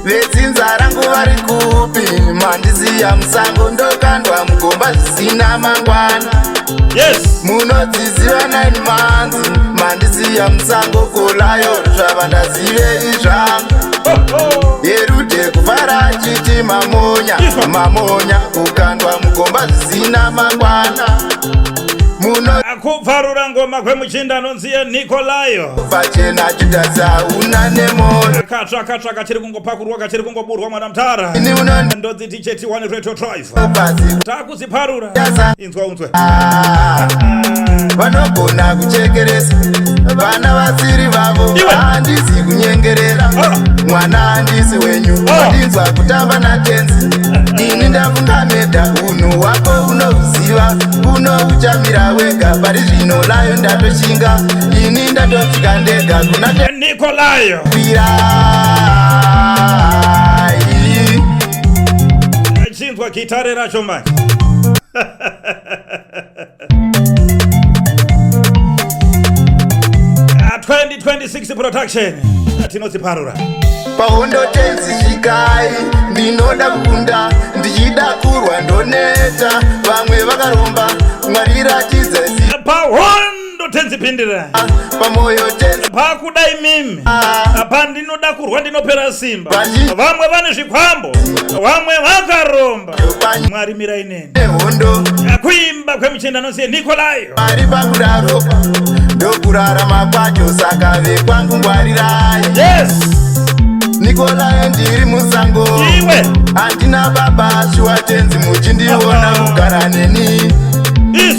Vetsinza rangu vari kupi mandiziya musango ndokandwa mugomba zvisina mangwana. Yes. Munodziziva 9 months mandiziya musango kolayo zvava ndazive izvangu. Yerude kuvara chiti mamonya mamonya kukandwa mugomba zvisina mangwana. Akubvarura ngoma kwemuchinda anonziye Nikolayo pachena chidasa una nemoyo katsva kachiri kungopakurwa kachiri kungoburwa mwana mtara ndodzi ticheti 1 radio drive takuziparura inzwa unzwe vanogona kuchekeresa vana vasiri vavo handisi kunyengerera mwana handisi wenyu handinzwa kutamba natenzi ini ndafunga medha unhu wako unohuziva unouchamira wega pari zvino layo ndatoshinga ini ndatofika ndega kuna Nikolayo chinzwa gitare racho manje 2026 production tinoziparura paundotenzi svikai ndinoda kukunda ndichida kurwa ndoneta vamwe vakaromba mwari ratidze paundotenzi pindira pamoyo tenzi pakudai mimi pandinoda kurwa ndinopera simba vamwe vane zvikwambo vamwe vakaromba mwari mirai neni hondo kuimba kwemuchinda anonziye Nikolayo ari pakudaro ndokurarama kwacho saka vekwangu ngwarirai. Yes. Nikolayo ndiri musango iwe handina baba shuwa tenzi muchindiona kugara neni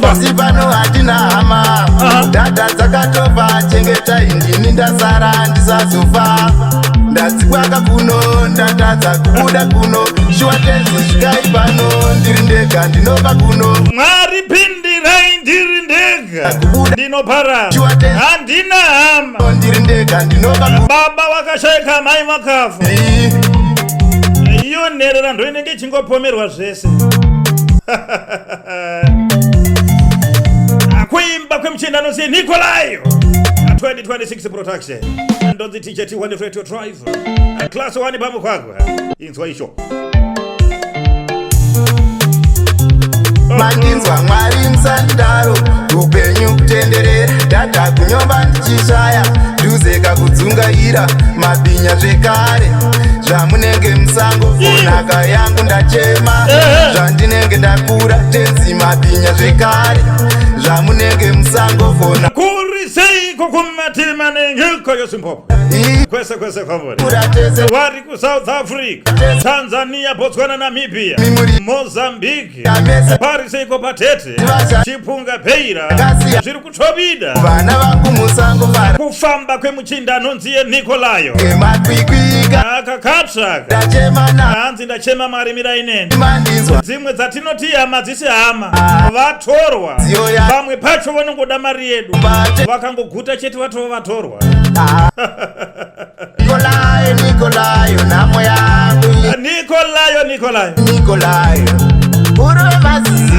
pasi pano handina hama dada dzakatofa chengeta indini ndasara ndisazofa ndadzikwaka kuno ndatadza kubuda kuno shuwa tenzi svikai pano ndiri ndega ndinopa kuno mwari pindirai ndiri ndega ndinopara handina hama ndiri ndega ndinopa baba vakashayika mai makafu iyo nherera ndo inenge ichingopomerwa zvese kuimba kwemuchinda anonziye Nikolayo 2026 production ndonzi ticheti 1 radio drive class 1 pamukagwa inzwa icho mandinzwa mwari musandaro upenyu kutenderera dada kunyomba ndichishaya nduzeka kudzungaira mabhinya zvekare zvamunenge musango kunhaka yangu ndachema zvandinenge ndakura tenzi mabhinya zvekare zvamunenge musango kona kuri seiko kumatima nenyika yeZimbabwe kwese kwamuri wari kuSouth Africa Tanzania Botswana Namibia Mozambique pari seiko patete chipunga peira zviri kutobida vana vangu musango kufamba kwemuchinda anonziye Nikolayo akakatsvaka hanzi ndachema mwari mirai neni dzimwe dzatinoti hama dzisi hama vatorwa vamwe pacho vanongoda mari yedu vakangoguta chete vatova vatorwa Nikolayo namo yangu Nikolayo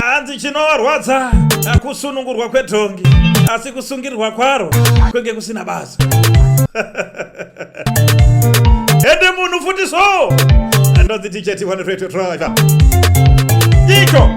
hanzi chinovarwadza kusunungurwa kwetongi asi kusungirwa kwaro kwenge kusina basa ende munhu futi so ndodzi ticheti 1 radio drive icho